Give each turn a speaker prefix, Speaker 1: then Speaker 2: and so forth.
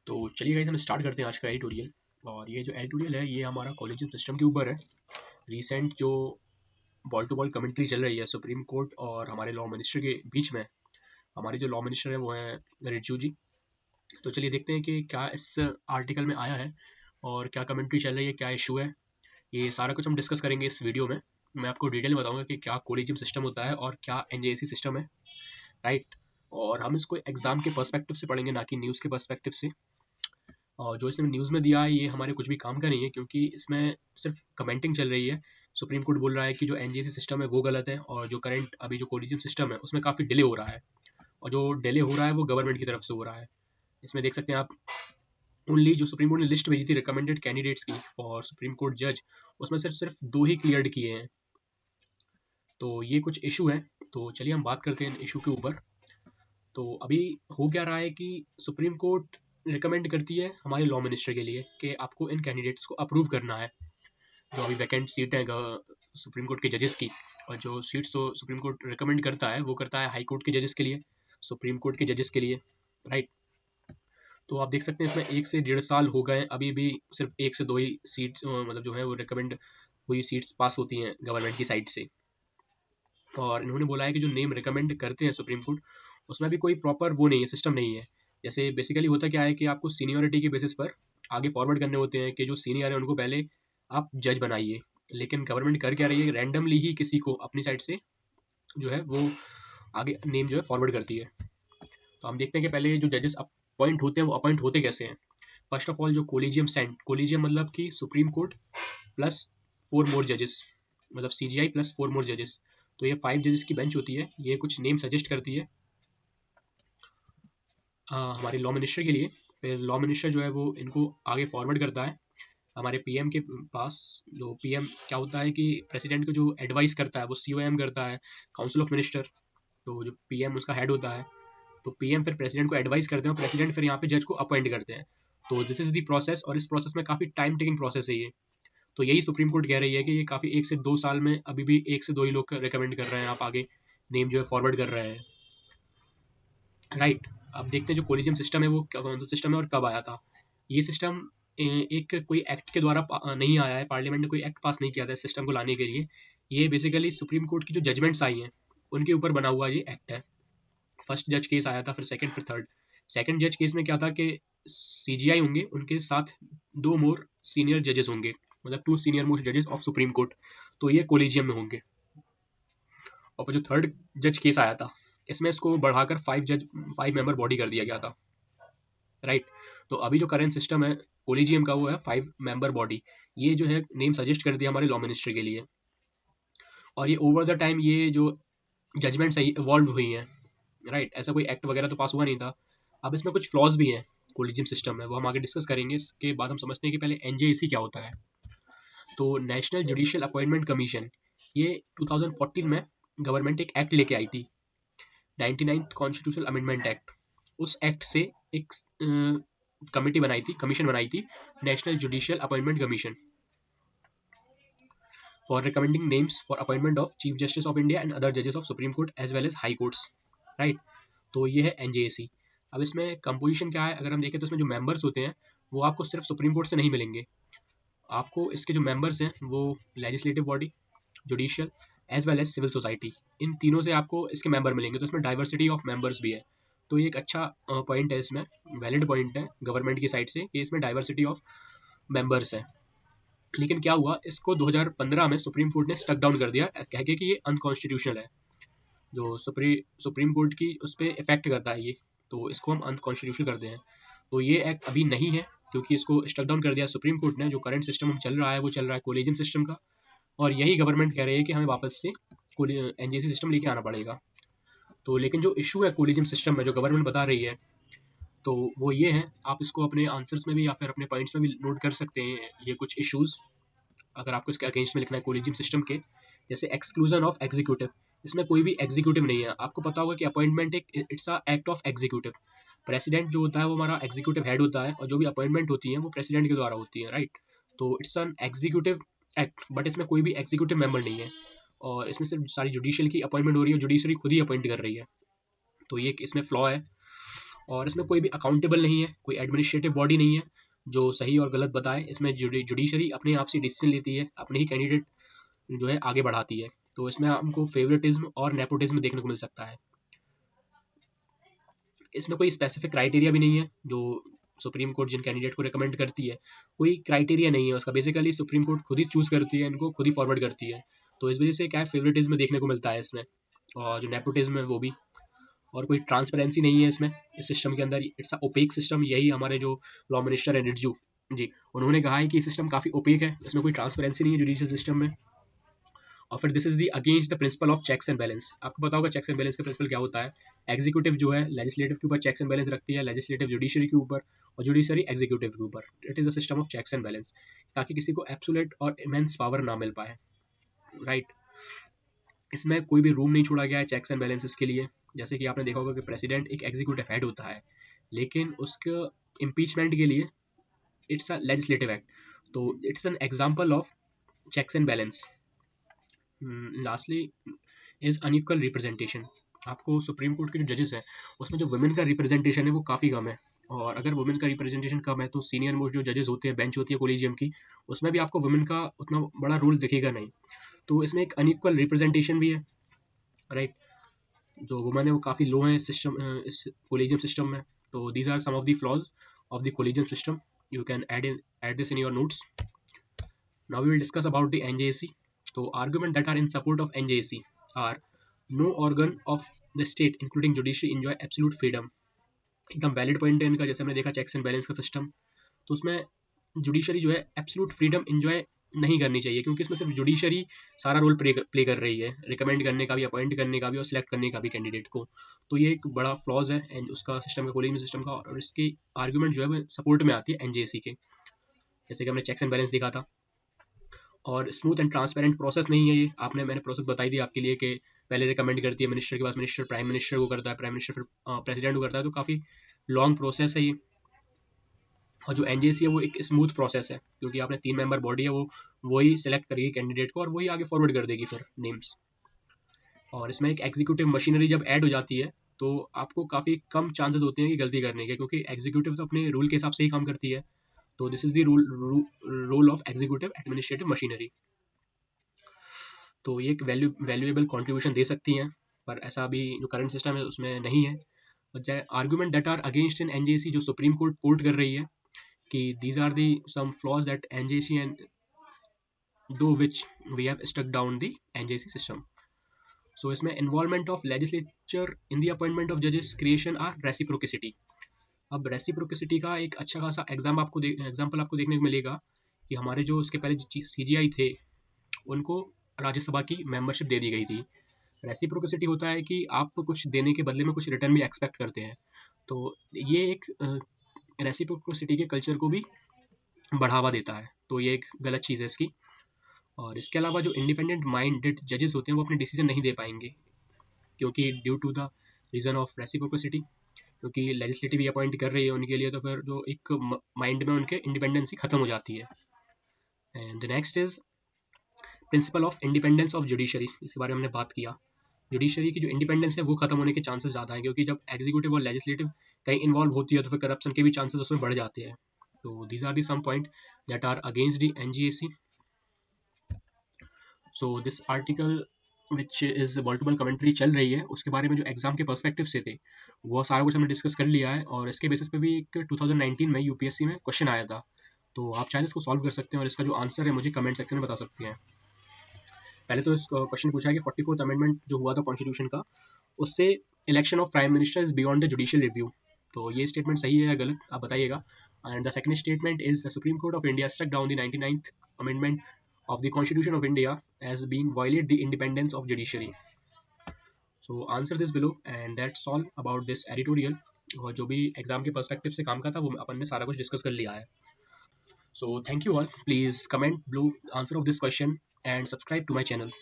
Speaker 1: तो चलिए गाइस हम स्टार्ट करते हैं आज का एडिटोरियल। और ये जो एडिटोरियल है ये हमारा कॉलेजियम सिस्टम के ऊपर है। रिसेंट जो बॉल टू बॉल कमेंट्री चल रही है सुप्रीम कोर्ट और हमारे लॉ मिनिस्टर के बीच में, हमारे जो लॉ मिनिस्टर है वो है रिज्जू जी। तो चलिए देखते हैं कि क्या इस आर्टिकल में आया है और क्या कमेंट्री चल रही है, क्या इशू है। ये सारा कुछ हम डिस्कस करेंगे इस वीडियो में। मैं आपको डिटेल में बताऊंगा कि क्या कॉलेजियम सिस्टम होता है और क्या एनजेएसी सिस्टम है, राइट। और हम इसको एग्जाम के पर्सपेक्टिव से पढ़ेंगे, ना कि न्यूज़ के पर्सपेक्टिव से। और जो इसने न्यूज़ में दिया है ये हमारे कुछ भी काम का नहीं है, क्योंकि इसमें सिर्फ कमेंटिंग चल रही है। सुप्रीम कोर्ट बोल रहा है कि जो एनजीसी सिस्टम है वो गलत है, और जो करंट अभी जो कोलिजियम सिस्टम है उसमें काफ़ी डिले हो रहा है, और जो डिले हो रहा है वो गवर्नमेंट की तरफ से हो रहा है। इसमें देख सकते हैं आप, ओनली जो सुप्रीम कोर्ट ने लिस्ट भेजी थी रिकमेंडेड कैंडिडेट्स की फॉर सुप्रीम कोर्ट जज, उसमें सिर्फ सिर्फ 2 ही क्लियर्ड किए हैं। तो ये कुछ इशू है। तो चलिए हम बात करते हैं इशू के ऊपर। तो अभी हो क्या रहा है कि सुप्रीम कोर्ट रिकमेंड करती है हमारे लॉ मिनिस्टर के लिए कि आपको इन कैंडिडेट्स को अप्रूव करना है। जो अभी वैकेंट सीट है सुप्रीम कोर्ट के जजेस की, और जो सीट्स तो सुप्रीम कोर्ट रिकमेंड करता है वो करता है हाई कोर्ट के जजेस के लिए, सुप्रीम कोर्ट के जजेस के लिए, राइट। तो आप देख सकते हैं इसमें 1 से 1.5 साल हो गए, अभी भी सिर्फ 1 से 2 ही सीट मतलब जो है वो रिकमेंड हुई सीट्स पास होती हैं गवर्नमेंट की साइड से। और इन्होंने बोला है कि जो नेम रिकमेंड करते हैं सुप्रीम कोर्ट, उसमें भी कोई प्रॉपर वो नहीं है, सिस्टम नहीं है। जैसे बेसिकली होता क्या है कि आपको सीनियरिटी की बेसिस पर आगे फॉरवर्ड करने होते हैं कि जो सीनियर है उनको पहले आप जज बनाइए। लेकिन गवर्नमेंट कर क्या रही है, रैंडमली ही किसी को अपनी साइड से जो है वो आगे नेम जो है फॉरवर्ड करती है। तो हम देखते हैं कि पहले जो जजेस अपॉइंट होते हैं वो अपॉइंट होते कैसे हैं। फर्स्ट ऑफ ऑल जो कोलिजियम सेंट, कोलिजियम मतलब कि सुप्रीम कोर्ट प्लस 4 मोर जजेस, मतलब सीजीआई प्लस 4 मोर जजेस। तो ये 5 जजेस की बेंच होती है। ये कुछ नेम सजेस्ट करती है हमारे लॉ मिनिस्टर के लिए। फिर लॉ मिनिस्टर जो है वो इनको आगे फॉरवर्ड करता है हमारे पीएम के पास। जो पीएम क्या होता है कि प्रेसिडेंट को जो एडवाइस करता है वो सीओएम करता है, काउंसिल ऑफ मिनिस्टर। तो जो पीएम उसका हेड होता है, तो पीएम फिर प्रेसिडेंट को एडवाइस करते हैं और प्रेसिडेंट फिर यहाँ पे जज को अपॉइंट करते हैं। तो दिस इज दी प्रोसेस, और इस प्रोसेस में काफ़ी टाइम टेकिंग प्रोसेस है ये। तो यही सुप्रीम कोर्ट कह रही है कि ये काफ़ी 1 से 2 साल में अभी भी 1 से 2 ही लोग रिकमेंड कर रहे हैं, आप आगे नेम जो है फॉरवर्ड कर रहे हैं, राइट। अब देखते हैं जो कोलिजियम सिस्टम है वो कौन सा सिस्टम है और कब आया था। ये सिस्टम एक कोई एक्ट के द्वारा नहीं आया है, पार्लियामेंट ने कोई एक्ट पास नहीं किया था इस सिस्टम को लाने के लिए। ये बेसिकली सुप्रीम कोर्ट की जो जजमेंट्स आई हैं उनके ऊपर बना हुआ ये एक्ट है। फर्स्ट जज केस आया था, फिर सेकंड, फिर थर्ड। सेकंड जज केस में क्या था कि सीजीआई होंगे, उनके साथ 2 मोर सीनियर जजेस होंगे, मतलब 2 सीनियर मोस्ट जजेस ऑफ सुप्रीम कोर्ट। तो ये कोलिजियम में होंगे। और फिर जो थर्ड जज केस आया था, इसमें इसको बढ़ाकर 5 मेंबर बॉडी कर दिया गया था, राइट। तो अभी जो करेंट सिस्टम है कोलिजियम का वो है 5 मेंबर बॉडी। ये जो है नेम सजेस्ट कर दिया हमारे लॉ मिनिस्टर के लिए। और ये ओवर द टाइम ये जो जजमेंट्स है इवॉल्व हुई हैं, राइट। ऐसा कोई एक्ट वगैरह तो पास हुआ नहीं था। अब इसमें कुछ फ्लॉज भी हैं कोलिजियम सिस्टम में, वो हम आगे डिस्कस करेंगे। इसके बाद हम समझते हैं कि पहले एनजेएसी क्या होता है। तो नेशनल जुडिशियल अपॉइंटमेंट कमीशन, ये 2014 में गवर्नमेंट एक एक्ट लेके आई थी, 99th कॉन्स्टिट्यूशनल अमेंडमेंट एक्ट। उस एक्ट से एक कमेटी बनाई थी, कमीशन बनाई थी, national judicial appointment commission, for recommending names for appointment of chief justice of India and other जजेस of supreme court as well as high courts, right. तो ये है एनजेएसी। अब इसमें कंपोजिशन क्या है, अगर हम देखें तो इसमें जो मेंबर्स होते हैं वो आपको सिर्फ सुप्रीम कोर्ट से नहीं मिलेंगे। आपको इसके जो मेंबर्स हैं वो legislative body, judicial as well as civil society, इन तीनों से आपको इसके मेंबर मिलेंगे। तो इसमें डाइवर्सिटी ऑफ मेंबर्स भी है। तो ये एक अच्छा पॉइंट है, इसमें वैलिड पॉइंट है गवर्नमेंट की साइड से कि इसमें डाइवर्सिटी ऑफ मेंबर्स है। लेकिन क्या हुआ, इसको 2015 में सुप्रीम कोर्ट ने स्टक डाउन कर दिया, कह के कि ये अनकॉन्स्टिट्यूशनल है। जो सुप्रीम कोर्ट की उस पर इफेक्ट करता है ये, तो इसको हम अनकॉन्स्टिट्यूशनल करते हैं। तो ये एक्ट अभी नहीं है, क्योंकि इसको स्टक डाउन कर दिया सुप्रीम कोर्ट ने। जो करंट सिस्टम चल रहा है वो चल रहा है कोलिजियम सिस्टम का, और यही गवर्नमेंट कह रही है कि हमें वापस से एनजीसी सिस्टम लेके आना पड़ेगा। तो लेकिन जो इशू है कोलिजियम सिस्टम में जो गवर्नमेंट बता रही है, तो वो ये है, आप इसको अपने आंसर्स में भी या फिर अपने पॉइंट्स में भी नोट कर सकते हैं ये कुछ इश्यूज, अगर आपको इसके अगेंस्ट में लिखना है कोलिजियम सिस्टम के। जैसे एक्सक्लूजन ऑफ एग्जीक्यूटिव, इसमें कोई भी एग्जीक्यूटिव नहीं है। आपको पता होगा कि अपॉइंटमेंट एक it's a act of executive. President जो होता है वो हमारा एग्जीक्यूटिव हेड होता है, और जो भी अपॉइंटमेंट होती है वो प्रेसिडेंट के द्वारा होती है, राइट। तो it's an executive act, but इसमें कोई भी एग्जीक्यूटिव मेंबर नहीं है, और इसमें सिर्फ सारी जुडिशियल की अपॉइंटमेंट हो रही है, जुडिशरी खुद ही अपॉइंट कर रही है। तो ये इसमें फ्लॉ है। और इसमें कोई भी अकाउंटेबल नहीं है, कोई एडमिनिस्ट्रेटिव बॉडी नहीं है जो सही और गलत बताए। इसमें जुडिशरी अपने आप से डिसीजन लेती है, अपने ही कैंडिडेट जो है आगे बढ़ाती है। तो इसमें हमको फेवरेटिज्म और नेपोटिज्म देखने को मिल सकता है। इसमें कोई स्पेसिफिक क्राइटेरिया भी नहीं है जो सुप्रीम कोर्ट जिन कैंडिडेट को रिकमेंड करती है, कोई क्राइटेरिया नहीं है उसका। बेसिकली सुप्रीम कोर्ट खुद ही चूज करती है, इनको खुद ही फॉरवर्ड करती है। तो इस वजह से क्या है, फेवरेटिज्म देखने को मिलता है इसमें, और जो नेपोटिज्म है वो भी। और कोई ट्रांसपेरेंसी नहीं है इसमें, इस सिस्टम के अंदर। It's a opaque system. यही हमारे जो लॉ मिनिस्टर है रिज्जू जी, उन्होंने कहा है कि सिस्टम काफ़ी ओपेक है, इसमें कोई ट्रांसपेरेंसी नहीं है जुडिशियल सिस्टम में। और फिर this is the against the principle of checks and balance. आपको पता होगा चेक्स एंड बैलेंस का प्रिंसिपल क्या होता है। एग्जीक्यूटिव जो है लेजिस्लेटिव के ऊपर चेक्स एंड बैलेंस रखती है, लेजिस्लेटिव जुडिशरी के ऊपर, और जुडिशरी एग्जीक्यूटिव के ऊपर। It is a system of checks and balance, ताकि किसी को एब्सोल्यूट और इमेंस पावर ना मिल पाए, राइट। इसमें कोई भी रूम नहीं छोड़ा गया है चेक्स एंड बैलेंसेस के लिए। जैसे कि आपने देखा होगा कि प्रेसिडेंट एक एग्जीक्यूटिव हेड होता है, लेकिन उसके इम्पीचमेंट के लिए इट्स अ लेजिस्लेटिव एक्ट। तो it's an example of checks and balance. Lastly is unequal representation. आपको सुप्रीम कोर्ट के जो जजेस हैं उसमें जो वुमेन का रिप्रेजेंटेशन है वो काफ़ी कम है। और अगर वुमेन का रिप्रेजेंटेशन कम है तो सीनियर मोस्ट जो जजेस होते हैं, बेंच होती है कोलिजियम की, उसमें भी आपको वुमेन का उतना बड़ा रोल दिखेगा नहीं। तो इसमें एक अनइक्वल रिप्रेजेंटेशन भी है, राइट। जो वुमेन है वो काफ़ी लो है इस कोलिजियम सिस्टम में। तो these are some of the flaws of the collegium system. You can add this in your notes. Now we will discuss about the NJC. So argument that are in support of NJC are: no organ of the state including judiciary enjoy absolute freedom. एकदम valid point है इनका। जैसे हमने देखा checks and balance का system, तो उसमें judiciary जो है एब्सोल्यूट फ्रीडम एंजॉय नहीं करनी चाहिए, क्योंकि इसमें सिर्फ जुडिशरी सारा रोल प्ले कर रही है, रिकमेंड करने का भी, अपॉइंट करने का भी, और सिलेक्ट करने का भी कैंडिडेट को। तो ये एक बड़ा फ्लॉज है एंड उसका सिस्टम का, कोलिजियम सिस्टम का। और इसकी आर्ग्यूमेंट जो है वो सपोर्ट में आती है एनजेसी के, जैसे कि हमने चेक्स एंड बैलेंस देखा था। और स्मूथ एंड ट्रांसपेरेंट प्रोसेस नहीं है ये। मैंने प्रोसेस बताई दी आपके लिए कि पहले रिकमेंड करती है मिनिस्टर के पास, मिनिस्टर प्राइम मिनिस्टर को करता है, प्राइम मिनिस्टर फिर प्रेसिडेंट को करता है। तो काफ़ी लॉन्ग प्रोसेस है ये। और जो एनजेसी है वो एक स्मूथ प्रोसेस है, क्योंकि आपने 3 मेंबर बॉडी है, वो वही सिलेक्ट करेगी कैंडिडेट को और वही आगे फॉरवर्ड कर देगी फिर नेम्स। और इसमें एक एग्जीक्यूटिव मशीनरी जब ऐड हो जाती है तो आपको काफ़ी कम चांसेस होते हैं कि गलती करने के, क्योंकि एग्जीक्यूटिव तो अपने रूल के हिसाब से ही काम करती है। तो this is the role of executive administrative machinery. तो ये एक वैल्यूएबल कंट्रीब्यूशन दे सकती हैं, पर ऐसा अभी जो करंट सिस्टम है उसमें नहीं है। Argument that are against in NJC, जो सुप्रीम कोर्ट कोर्ट कर रही है कि these are the some flaws that NJC and though which we have stuck down the NJC system. So इसमें involvement of legislature in the appointment of जजेस creation are reciprocity. अब reciprocity का एक अच्छा खासा एग्जाम्पल आपको देखने को मिलेगा कि हमारे जो इसके पहले सीजीआई थे उनको राज्यसभा की मेंबरशिप दे दी गई थी। रेसिप्रोकेसिटी होता है कि आप कुछ देने के बदले में कुछ रिटर्न भी एक्सपेक्ट करते हैं। तो ये एक रेसिप्रोकेसिटी के कल्चर को भी बढ़ावा देता है, तो ये एक गलत चीज़ है इसकी। और इसके अलावा जो इंडिपेंडेंट माइंडेड जजेस होते हैं वो अपने डिसीजन नहीं दे पाएंगे, क्योंकि due to the reason of reciprocity, क्योंकि लेजिस्लेटिव अपॉइंट कर रही है उनके लिए, तो फिर जो एक माइंड में उनके इंडिपेंडेंसी खत्म हो जाती है। And the next is principle of independence of judiciary. इसके बारे में हमने बात किया। जुडिशरी की जो इंडिपेंडेंस है वो खत्म होने के चांसेस ज़्यादा हैं, क्योंकि जब एग्जीक्यूटिव और लेजिस्लेटिव कहीं इन्वॉल्व होती है तो फिर करप्शन के भी चांसेस उसमें बढ़ जाते हैं। तो these are the some point that are against the NGAC. So this article which is multiple commentary चल रही है, उसके बारे में जो एग्जाम के पर्सपेक्टिव से थे वो सारा कुछ हमने डिस्कस कर लिया है। और इसके बेसिस पे भी एक 2019 में यूपीएससी में क्वेश्चन आया था, तो आप चाहे इसको सॉल्व कर सकते हैं और इसका जो आंसर है मुझे कमेंट सेक्शन में बता सकते हैं। पहले तो इस क्वेश्चन पूछा है कि 44th अमेंडमेंट जो हुआ था कॉन्स्टिट्यूशन का, उससे election of prime minister is beyond the judicial review. तो ये स्टेटमेंट सही है या गलत, आप बताइएगा। And the second statement is the supreme court of India struck down the 99th amendment of the Constitution of India as being violate the independence of judiciary. So answer this below and that's all about this editorial. और जो भी exam के perspective से काम का था वो अपन ने सारा कुछ डिस्कस कर लिया है। So thank you all. Please comment below answer of this question and subscribe to my channel.